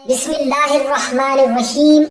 بسم اللہ الرحمن الرحیم۔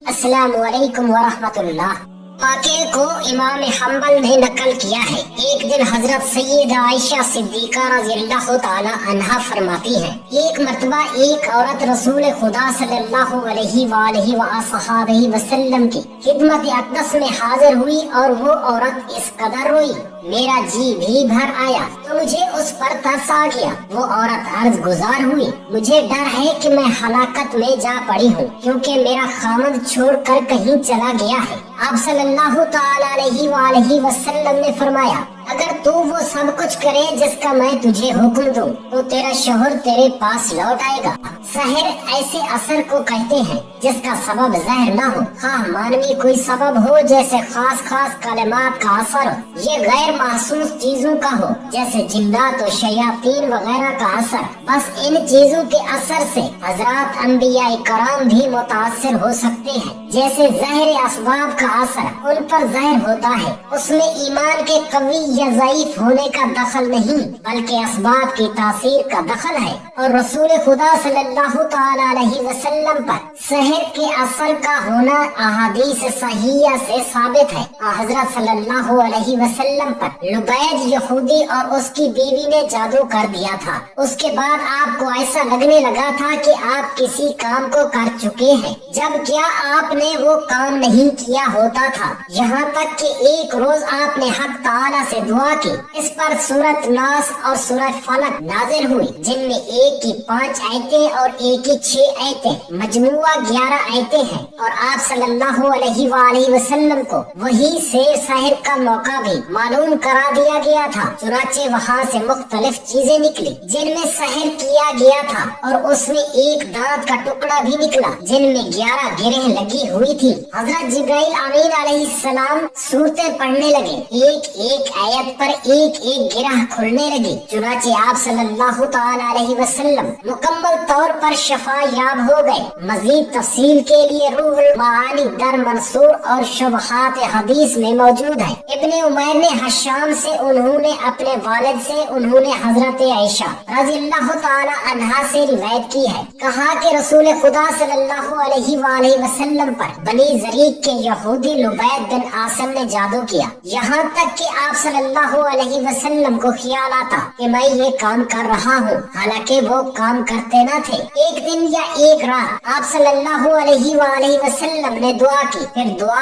السلام علیکم ورحمۃ اللہ۔ واقعے کو امام حنبل نے نقل کیا ہے۔ ایک دن حضرت سیدہ عائشہ صدیقہ رضی اللہ تعالی عنہا فرماتی ہیں، ایک مرتبہ ایک عورت رسول خدا صلی اللہ علیہ وآلہ وصحبہ وسلم کی خدمت اقدس میں حاضر ہوئی اور وہ عورت اس قدر روئی، میرا جی بھی بھر آیا تو مجھے اس پر ترس آ گیا۔ وہ عورت عرض گزار ہوئی، مجھے ڈر ہے کہ میں ہلاکت میں جا پڑی ہوں، کیونکہ میرا خامد چھوڑ کر کہیں چلا گیا ہے۔ آپ صلی اللہ تعالی علیہ وآلہ وسلم نے فرمایا، اگر تو وہ سب کچھ کرے جس کا میں تجھے حکم دوں تو تیرا شوہر تیرے پاس لوٹ آئے گا۔ سحر ایسے اثر کو کہتے ہیں جس کا سبب زہر نہ ہو، خواہ مانوی کوئی سبب ہو جیسے خاص کلمات کا اثر ہو، یہ غیر محسوس چیزوں کا ہو جیسے جنات و شیاطین وغیرہ کا اثر۔ بس ان چیزوں کے اثر سے حضرات انبیاء کرام بھی متاثر ہو سکتے ہیں، جیسے زہر اسباب کا اثر ان پر زہر ہوتا ہے، اس میں ایمان کے قوی یا ضعیف ہونے کا دخل نہیں بلکہ اسباب کی تاثیر کا دخل ہے۔ اور رسول خدا صلی اللہ تعالی علیہ وسلم پر سحر کے اثر کا ہونا احادیث صحیحہ سے ثابت ہے۔ حضرت صلی اللہ علیہ وسلم پر لبید یہودی اور اس کی بیوی نے جادو کر دیا تھا۔ اس کے بعد آپ کو ایسا لگنے لگا تھا کہ آپ کسی کام کو کر چکے ہیں جب کیا آپ نے وہ کام نہیں کیا ہوتا تھا، یہاں تک کہ ایک روز آپ نے حق تعالی سے دعا کی، اس پر سورۃ ناس اور سورۃ فلق نازل ہوئی، جن میں ایک کی 5 آیتیں اور ایک کی 6 آیتیں، مجموعہ 11 آیتیں ہیں، اور آپ صلی اللہ علیہ وآلہ وسلم کو وہی سے سحر کا موقع بھی معلوم کرا دیا گیا تھا۔ چنانچہ وہاں سے مختلف چیزیں نکلی جن میں سحر کیا گیا تھا، اور اس میں ایک دانت کا ٹکڑا بھی نکلا جن میں 11 گرہیں لگی ہوئی تھی۔ حضرت جبرائیل امین علیہ السلام سورتیں پڑھنے لگے، ایک ایک آیت پر ایک ایک گرہ کھلنے لگی۔ چنانچہ آپ صلی اللہ تعالی علیہ وسلم مکمل طور پر شفا یاب ہو گئے۔ مزید تفصیل کے لیے روح المعانی در منصور اور شبہات حدیث میں موجود ہے۔ ابن عمیر نے حشام سے، انہوں نے اپنے والد سے، انہوں نے حضرت عائشہ رضی اللہ تعالی عنہا سے روایت کی ہے، کہا کہ رسول خدا صلی اللہ علیہ وآلہ وسلم پر بنی زریق کے یہودی لبید بن عاصم نے جادو کیا، یہاں تک کہ آپ صلی اللہ علیہ وسلم کو خیال آتا کہ میں یہ کام کر رہا ہوں، حالانکہ وہ کام کرتے نہ تھے۔ ایک دن یا ایک رات آپ صلی اللہ علیہ وآلہ وسلم نے دعا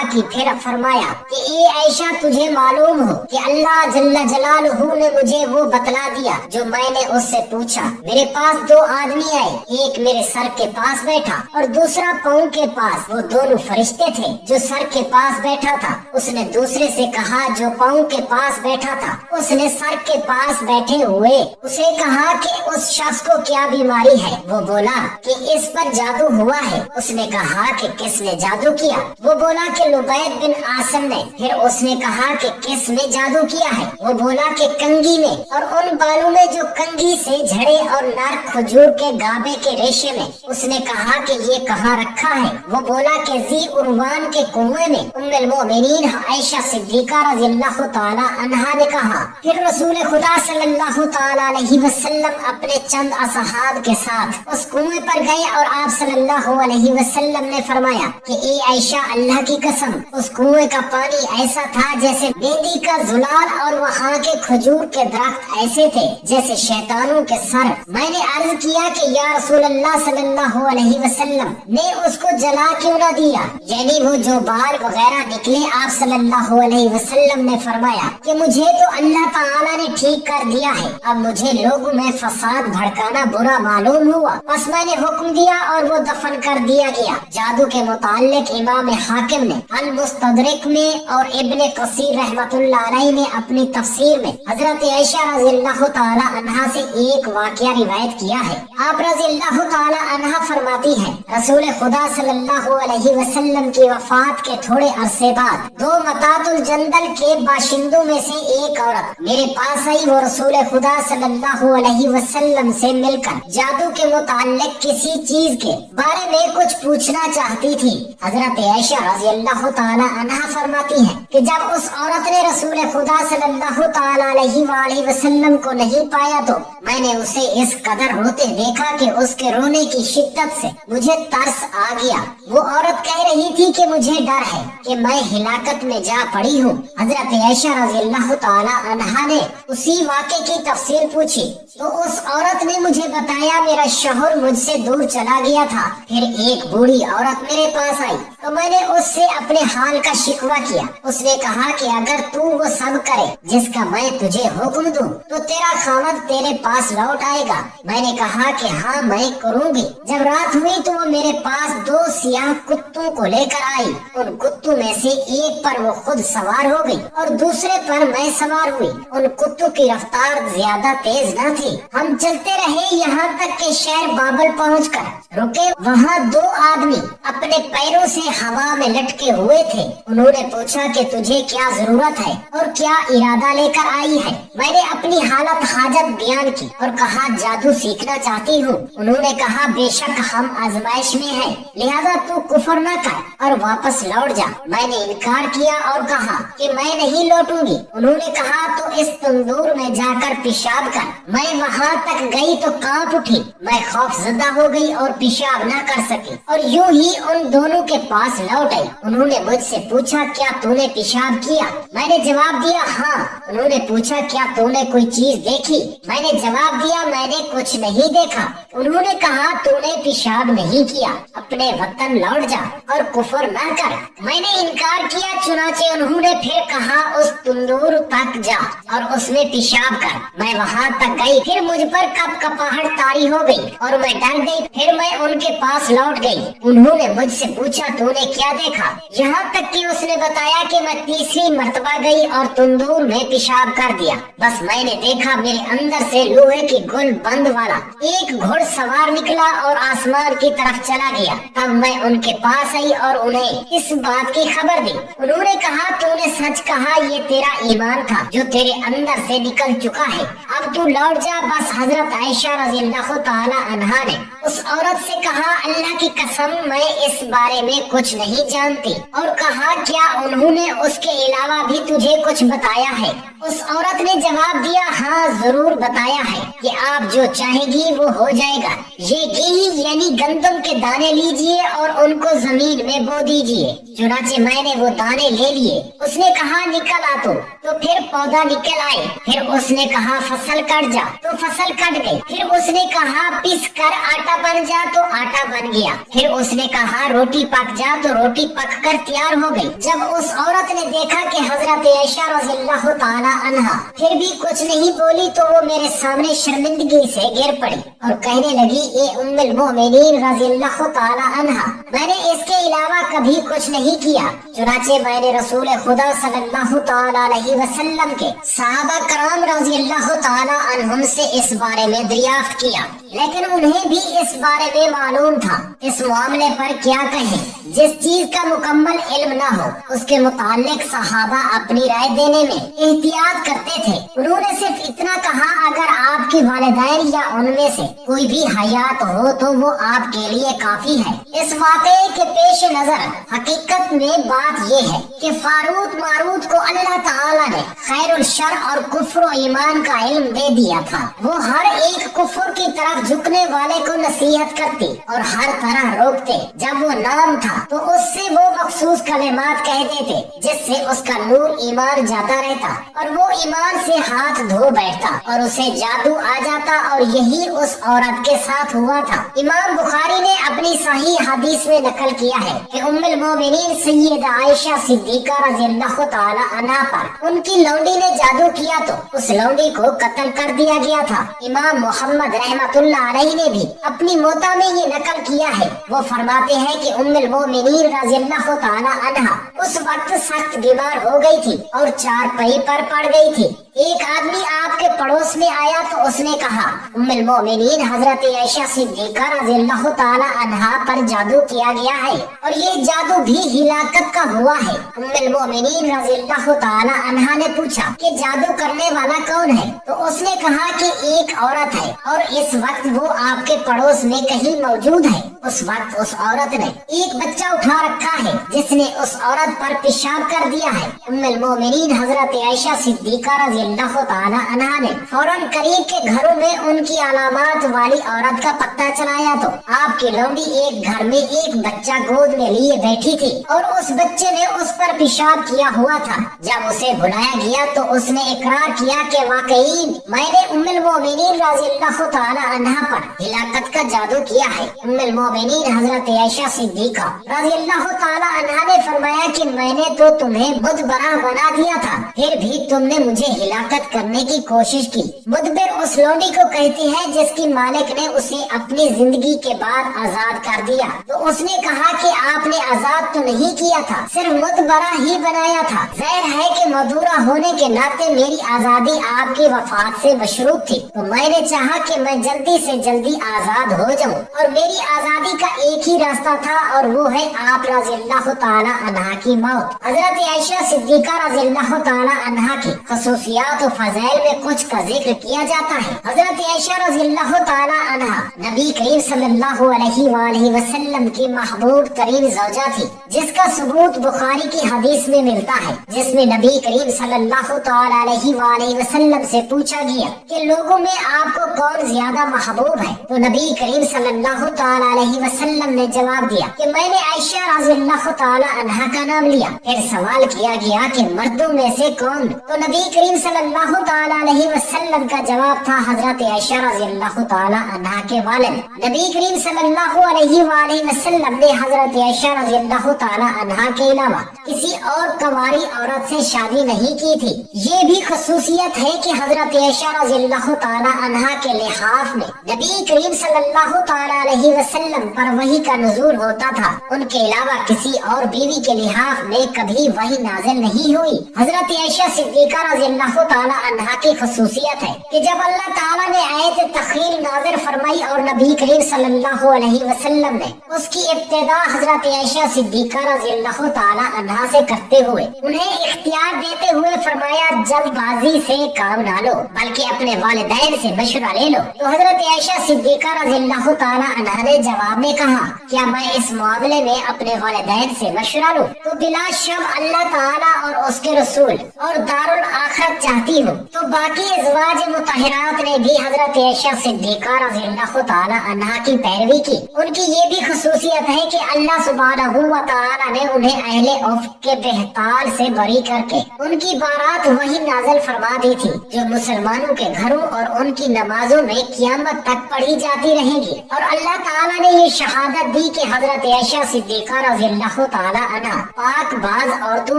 کی، پھر فرمایا کہ اے عائشہ، تجھے معلوم ہو کہ اللہ جل جلالہ نے مجھے وہ بتلا دیا جو میں نے اس سے پوچھا۔ میرے پاس 2 آدمی آئے، ایک میرے سر کے پاس بیٹھا اور دوسرا پاؤں کے پاس۔ وہ دونوں فرشتے تھے۔ جو سر کے پاس بیٹھا تھا اس نے دوسرے سے کہا جو پاؤں کے پاس بیٹھا تھا، اس نے سر کے پاس بیٹھے ہوئے اسے کہا کہ اس شخص کو کیا بیماری ہے؟ وہ بولا کہ اس پر جادو ہوا ہے۔ اس نے کہا کہ کس نے جادو کیا؟ وہ بولا کہ لبید بن عاصم نے۔ پھر اس نے کہا کہ کس نے جادو کیا ہے؟ وہ بولا کہ کنگھی نے، اور ان بالوں میں جو کنگھی سے جھڑے اور نر کھجور کے گابے کے ریشے میں۔ اس نے کہا کہ یہ کہاں رکھا ہے؟ وہ بولا کہ ذی عروان کے کنویں میں۔ ام المؤمنین عائشہ صدیقہ رضی اللہ تعالی عنہا نے کہا، پھر رسول خدا صلی اللہ تعالی علیہ وسلم اپنے چند اصحاب کے ساتھ اس کنویں پر گئے، اور آپ صلی اللہ علیہ وسلم نے فرمایا کہ اے عائشہ، اللہ کی قسم، اس کنویں کا پانی ایسا تھا جیسے مہندی کا زلال، اور وہاں کے کھجور کے درخت ایسے تھے جیسے شیطانوں کے سر۔ میں نے عرض کیا کہ یا رسول اللہ صلی اللہ علیہ وسلم نے اس کو جلا کیوں نہ دیا، یعنی وہ جو بال وغیرہ نکلے؟ آپ صلی اللہ علیہ وسلم نے فرمایا کہ مجھے تو اللہ تعالی نے ٹھیک کر دیا ہے، اب مجھے لوگوں میں فساد بھڑکانا برا معلوم ہوا، بس میں نے حکم دیا اور وہ دفن کر دیا گیا۔ جادو کے متعلق امام حاکم نے المستدرک میں اور ابن کثیر رحمۃ اللہ علیہ نے اپنی تفسیر میں حضرت عائشہ رضی اللہ تعالی عنہا سے ایک واقعہ روایت کیا ہے۔ آپ رضی اللہ تعالی عنہا فرماتی ہیں، رسول خدا صلی اللہ علیہ وسلم کی وفات کے تھوڑے عرصے بعد 2 متات الجندل کے باشندوں میں سے ایک عورت میرے پاس آئی۔ وہ رسول خدا صلی اللہ علیہ وسلم سے مل کر جادو کے متعلق کسی چیز کے بارے میں کچھ پوچھنا چاہتی تھی۔ حضرت عائشہ رضی اللہ تعالی عنہا فرماتی ہیں کہ جب اس عورت نے رسول خدا صلی اللہ تعالی علیہ وآلہ وسلم کو نہیں پایا تو میں نے اسے اس قدر روتے دیکھا کہ اس کے رونے کی شدت शिद्दत से मुझे तरस आ गया। वो औरत कह रही थी कि मुझे डर है कि मैं हिलाकत में जा पड़ी हूँ। हजरत आयशा रज़ियल्लाहु ताला अन्हा ने उसी वाक़े की तफसील पूछी तो उस औरत ने मुझे बताया मेरा शौहर मुझसे दूर चला गया था। फिर एक बूढ़ी औरत मेरे पास आई तो मैंने उससे अपने हाल का शिकवा किया। उसने कहा कि अगर तू वो सब करे जिसका मैं तुझे हुक्म दूं तो तेरा खामद तेरे पास लौट आएगा। मैंने कहा कि हाँ मैं करूँगी। जब रात हुई तो वो मेरे पास 2 सियाह कुत्तों को लेकर आई। उन कुत्तों में से एक पर वो खुद सवार हो गई और दूसरे पर मैं सवार हुई। उन कुत्तों की रफ्तार ज्यादा तेज न थी। हम चलते रहे यहाँ तक कि शहर बाबल पहुंचकर रुके। वहाँ 2 आदमी अपने पैरों से हवा में लटके हुए थे। उन्होंने पूछा कि तुझे क्या जरूरत है और क्या इरादा लेकर आई है। मैंने अपनी हालत हाजत बयान की और कहा जादू सीखना चाहती हूँ। उन्होंने कहा बेशक हम आजमाइश में हैं, लिहाजा तू कुफर न कर और वापस लौट जा। मैंने इनकार किया और कहा कि मैं नहीं लौटूंगी। उन्होंने कहा तो इस तंदूर में जाकर पेशाब कर। मैं वहाँ तक गई तो कांप उठी। मैं खौफजदा हो गई और पेशाब न कर सकी और यूं ही उन दोनों के पास लौट आई। उन्होंने मुझसे पूछा क्या तूने पेशाब किया? मैंने जवाब दिया हाँ। उन्होंने पूछा क्या तूने कोई चीज देखी? मैंने जवाब दिया मैंने कुछ नहीं देखा। उन्होंने कहा तूने पेशाब नहीं किया, अपने वतन लौट जा और कुफर न कर। मैंने इनकार किया, चुनाचे उन्होंने फिर कहा उस तंदूर तक जा और उसमें पेशाब कर। मैं वहाँ तक गई, फिर मुझ पर कपकपाहट तारी हो गई और मैं डर गई। फिर मैं उनके पास लौट गई। उन्होंने मुझसे पूछा तूने क्या देखा? यहाँ तक कि उसने बताया कि मैं तीसरी मर्तबा गई और तंदूर में पेशाब कर दिया। बस मैंने देखा मेरे अंदर से लोहे की गुल बंद वाला एक घुड़सवार निकला और आसमान की तरफ चला गया। तब मैं उनके पास आई और उन्हें इस बात की खबर दी। उन्होंने कहा तूने सच कहा, ये तेरा ईमान था जो तेरे अंदर से निकल चुका है। अब तू लौट जा। बस हजरत आयशा रज़ियल्लाहु ताला अन्हा ने उस औरत से कहा अल्लाह की कसम मैं इस बारे में कुछ नहीं जानती। और कहा क्या उन्होंने उसके अलावा भी तुझे कुछ बताया है? उस औरत ने जवाब दिया हाँ जरूर बताया है कि आप जो चाहेगी वो हो जाएगा। ये गेहूं यानी गंदम के दाने लीजिए और उनको जमीन में बो दीजिए। चुनाचे मैंने वो दाने ले लिए। उसने कहा निकल आ तो फिर पौधा निकल आए। फिर उसने कहा फसल कट जा तो फसल कट गई। फिर उसने कहा पिस कर आटा बन जा तो आटा बन गया। फिर उसने कहा रोटी पक जा तो रोटी पक कर तैयार हो गई। जब उस औरत ने देखा कि हजरत आयशा रज़ियल्लाहु ताला अन्हा फिर भी कुछ नहीं बोली तो वो मेरे सामने शर्मिंदगी से गिर पड़ी और कहने लगी ए उम्मुल मोमिनीन रज़ियल्लाहु ताला अन्हा मैंने इसके अलावा कभी कुछ नहीं किया। चुनाचे मैंने रसूल खुदा सल्लल्लाहु ताला अलैहि वसल्लम के सहाबा कराम रज़ियल्लाहु ताला अन्हुम से इस बारे में दरियाफ्त किया, लेकिन उन्हें भी इस बारे में मालूम था इस मामले पर क्या कहें। जिस चीज का मुकम्मल इल्म न हो उसके मुतालिक सहाबा अपनी राय देने में एहतियात करते थे। उन्होंने सिर्फ इतना कहा अगर आपकी वालिदैन या उनमें से कोई भी हयात हो तो वो आपके लिए काफी है। इस वाक़े के पेश नजर हकीकत में बात ये है कि फारूक मारूत को अल्लाह ताला ने खैरुल शर और कुफ्र और ईमान का इल्म दे दिया था। वो हर एक कुफ्र की तरफ झुकने वाले को नसीहत करती और हर तरह रोकते। जब वो नाम था तो उससे वो मखसूस कलिमात कह देते जिससे उसका नूर ईमान जाता रहता और वो ईमान से हाथ धो बैठता और उसे जादू आ जाता। और यही उस औरत के साथ हुआ था। इमाम बुखारी ने अपनी सही हदीस में नकल किया है कि उम्मुल मोमिनीन सैयदा आयशा सिद्दीका रज़ियल्लाहु ताला अन्हा पर उनकी लौंडी ने जादू किया तो उस लौंडी को कत्ल कर दिया गया था। इमाम मोहम्मद रहमतुल्लाह अलैहि ने भी अपनी मोता में ये नकल किया है। वो फरमाते हैं कि उम्मुल मोमिनीन रज़ियल्लाहु ताला अन्हा उस वक्त सख्त बीमार हो गई थी और चारपाई पर पड़ गई थी। एक आदमी आपके पड़ोस में आया तो उसने कहा उम्मुल मोमिनीन हजरत आयशा सिद्दीका रज़ियल्लाहु ताला अन्हा पर जादू किया गया है और ये जादू भी हिलाकत का हुआ है। उम्मुल मोमिनीन रज़ियल्लाहु ताला अन्हा ने पूछा कि जादू करने वाला कौन है? तो उसने कहा कि एक औरत है और इस वक्त वो आपके पड़ोस में कहीं मौजूद है। उस वक्त उस औरत ने एक बच्चा उठा रखा है जिसने उस औरत पर पेशाब कर दिया है। उम्मुल मोमिनीन हजरत आयशा सिद्दीका रजी अल्लाह ताला अन्हा ने फौरन करीब के घरों में उनकी अलामात वाली औरत का पता चलाया तो आपकी लौंडी एक घर में एक बच्चा गोद में लिए बैठी थी और उस बच्चे ने उस पर पेशाब किया हुआ था। जब उसे बुलाया गया तो उसने इकरार किया कि वाकई मैंने उम्मुल मोमिनीन रजी अल्लाह ताला अन्हा पर हिलाकत का जादू किया है। उम्मुल मोमिनीन हजरत आयशा सिद्दीका रजी अल्लाह ताला अन्हा ने फरमाया कि मैंने तो तुम्हें मुदबरा बना दिया था, फिर भी तुमने मुझे हिलाकत करने की कोशिश की। मुदबिर उस लौंडी को कहती है जिसकी मालिक ने उसे अपनी जिंदगी के बाद आजाद कर दिया। तो उसने कहा कि आपने आजाद तो नहीं किया था, सिर्फ मुदबरा ही बनाया था। जाहिर है कि मदूरा होने के नाते मेरी आजादी आपकी वफात से मशरूब थी, तो मैंने चाहा कि मैं जल्दी से जल्दी आजाद हो जाऊं और मेरी आजादी का एक ही रास्ता था और वो है आप रज़ी अल्लाह ताला अन्हा की मौत। हजरत आयशा सिद्दीका रज़ी अल्लाह ताला अन्हा की खसूसियात और फज़ाइल में कुछ का जिक्र किया जाता है। हजरत आयशा रज़ी अल्लाह ताला अन्हा नबी करीम सल्लल्लाहु अलैहि वसल्लम की महबूब तरीन ज़ौजा थी, जिसका सबूत बुखारी की हदीस में मिलता है, जिसमें नबी करीम सल्लल्लाहु ताला अलैहि वसल्लम से पूछा गया कि लोगों में आपको कौन ज्यादा महबूब है, तो नबी करीम सल्लल्लाहु ताला अलैहि वसल्लम ने जवाब दिया कि मैंने आयशा रज़ी अल्लाह ताला अन्हा का नाम लिया। फिर सवाल किया गया कि मर्दों में से कौन, तो नबी करीम सल्लल्लाहु ताला अलैहि वसल्लम का जवाब था हजरत आयशा रज़ी अल्लाह ताला अन्हा के वालिद। नबी करीम सल्लल्लाहु अलैहि वसल्लम ने हजरत आयशा रज़ी अल्लाह ताला अन्हा के अलावा किसी और कवारी औरत से शादी नहीं की थी। ये भी खसूसियत है कि हजरत आयशा रज़ी अल्लाह ताला अन्हा के लिहाफ में नबी करीम सल्लल्लाहु ताला अलैहि वसल्लम पर वही का नुज़ूल होता था, उनके अलावा किसी और बीवी के लिहाफ में कभी वही नाजिल नहीं हुई। हजरत आयशा सिद्दीका रज़ी अल्लाह ताला अन्हा की खसूसियत है कि जब अल्लाह ताला ने आयत तख़यील नाज़िल फरमाई और नबी करीम सल्लल्लाहु अलैहि वसल्लम ने उसकी इब्तिदा हजरत आयशा सिद्दीका रज़ी अल्लाह ताला अन्हा से करते हुए उन्हें इख्तियार देते हुए फरमाया जल्दबाजी से काम ना लो बल्कि अपने वालिदैन से मशवरा ले लो, तो हजरत आयशा सिद्दीका रज़ी अल्लाह ताला अन्हा ने जवाब में कहा क्या मैं इस मामले में अपने वालिदैन से मशवरा लूं? तो बिला शक अल्लाह ताला और उसके रसूल और दारुल आखिरत चाहती हूँ। तो बाकी अज़वाज मुतहरात ने भी हजरत आयशा सिद्दीका रज़ी अल्लाह ताला अन्हा की पैरवी की। उनकी ये भी खसूसियत है कि अल्लाह सुब्हानहू व तआला ने उन्हें अहले उफ़ के बेहताल से बरी करके उनकी बारात वही नाज़िल फरमा दी थी जो मुसलमानों के घरों और उनकी नमाजों में क़यामत तक पढ़ी जाती रहेगी। और अल्लाह ताला ने ये शहादत दी कि हजरत आयशा सिद्दीका रज़ी अल्लाह ताला अन्हा पाक बाज औरतों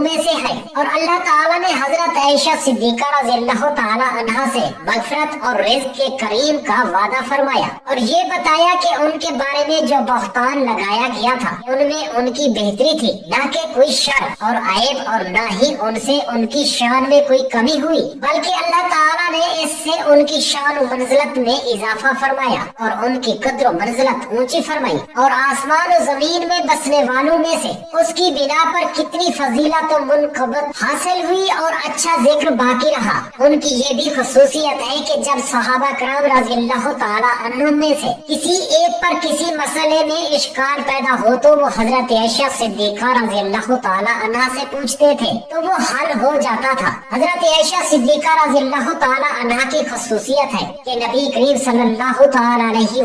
में से है और अल्लाह ताला ने हजरत आयशा सिद्दीका रज़ी अल्लाह ताला अन्हा से मग़फ़िरत और रिज़्क़ के करीम का वादा फरमाया और ये बताया कि उनके बारे में जो बहतान लगाया गया था उनमें उनकी बेहतरी थी, न कि कोई शर और ऐब और न ही उनसे उनकी शान में कोई कमी हुई, बल्कि अल्लाह ताला ने इससे उनकी शान और मंजिलत में इजाफा फरमाया और उनकी कद्र और मंजिलत ऊंची फरमाई। और आसमान और जमीन में बसने वालों में से उसकी बिना पर कितनी फजीलत और मुनक़बत हासिल हुई और अच्छा जिक्र बाकी रहा। उनकी ये भी खसूसियत है कि जब सहाबा कराम रज़ी अल्लाह ताला अन्हुम में से किसी एक पर किसी मसले में इश्काल पैदा हो तो वो हजरत आयशा सिद्दीका रज़ी अल्लाह ताला अन्हा से पूछते थे तो वो हल हो जाता था। हजरत आयशा सिद्दीका रज़ी अल्लाह ताला अन्हा की खसूसियत है कि नबी करीम सल्लल्लाहु ताला अलैहि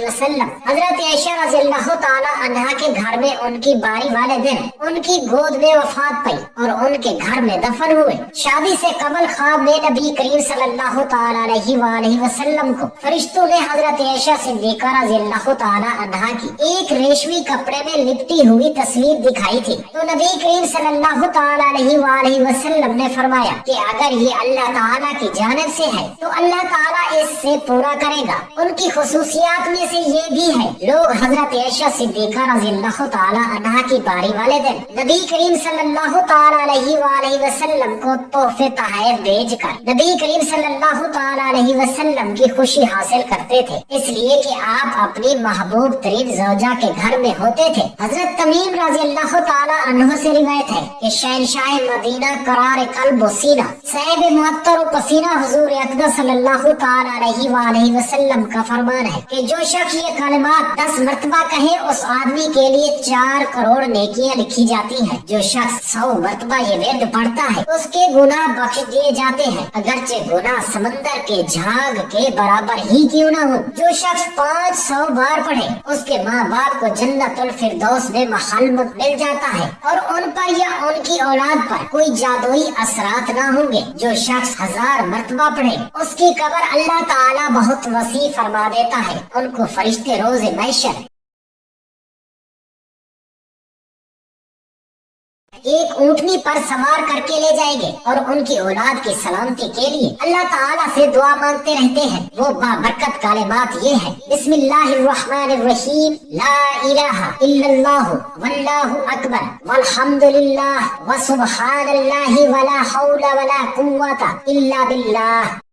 वसल्लम हजरत आयशा रज़ी अल्लाह ताला अन्हा के घर में उनकी बारी वाले दिन उनकी गोद में वफात पाई और उनके घर में दफन हुए। शादी से कबल ख्वाब में नबी करीम सल्लल्लाहु ताला अलैहि वसल्लम को फरिश्तों ने हजरत आयशा सिद्दीका रज़ी अल्लाह ताला अन्हा की एक रेशमी कपड़े में लिपटी हुई तस्वीर दिखाई थी। तो नबी करीम सल्लल्लाहु ताला अलैहि वसल्लम ने फरमाया कि अगर ये अल्लाह ताला की जानिब से है तो अल्लाह ताला इससे पूरा करेगा। उनकी खुसूसियात में से ये भी है लोग हजरत आयशा सिद्दीका रज़ी अल्लाह ताला अन्हा की बारी वाले दिन नबी करीम सल्लल्लाहु ताला अलैहि वसल्लम को तोहफे तहफ़ भेजकर नबी करीम सल्लल्लाहु ताला अलैहि वसल्लम की खुशी हासिल करते थे, इसलिए कि आप अपनी महबूब तरीन ज़ौजा के घर में होते थे। हजरत तमीम रज़ी अल्लाह ताला अन्हु से रिवायत है कि शहंशाह मदीना करार कल्ब व सीना साहिब मुअत्तर व पसीना हुजूर अक़दस सल्लल्लाहु ताला अलैहि वसल्लम का फरमान है कि जो शख्स ये कलिमात بات 10 مرتبہ کہے اس آدمی کے لیے 4 کروڑ نیکیاں لکھی جاتی ہیں۔ جو شخص 100 مرتبہ یہ ورد پڑھتا ہے اس کے گناہ بخش دیے جاتے ہیں، اگرچہ گناہ سمندر کے جھاگ کے برابر ہی کیوں نہ ہو۔ جو شخص 500 بار پڑھے اس کے ماں باپ کو جنت الفردوس میں محل مل جاتا ہے اور ان پر یا ان کی اولاد پر کوئی جادوئی اثرات نہ ہوں گے۔ جو شخص 1000 مرتبہ پڑھے اس کی قبر اللہ تعالی بہت وسیع فرما دیتا ہے، ان کو فرشتے روز محشر ایک اونٹنی پر سوار کر کے لے جائیں گے اور ان کی اولاد کی سلامتی کے لیے اللہ تعالیٰ سے دعا مانگتے رہتے ہیں۔ وہ بابرکت کلمات یہ ہے: بسم اللہ الرحمن الرحیم، لا الہ الا اللہ واللہ اکبر والحمد للہ وسبحان اللہ ولا حول ولا قوة الا باللہ۔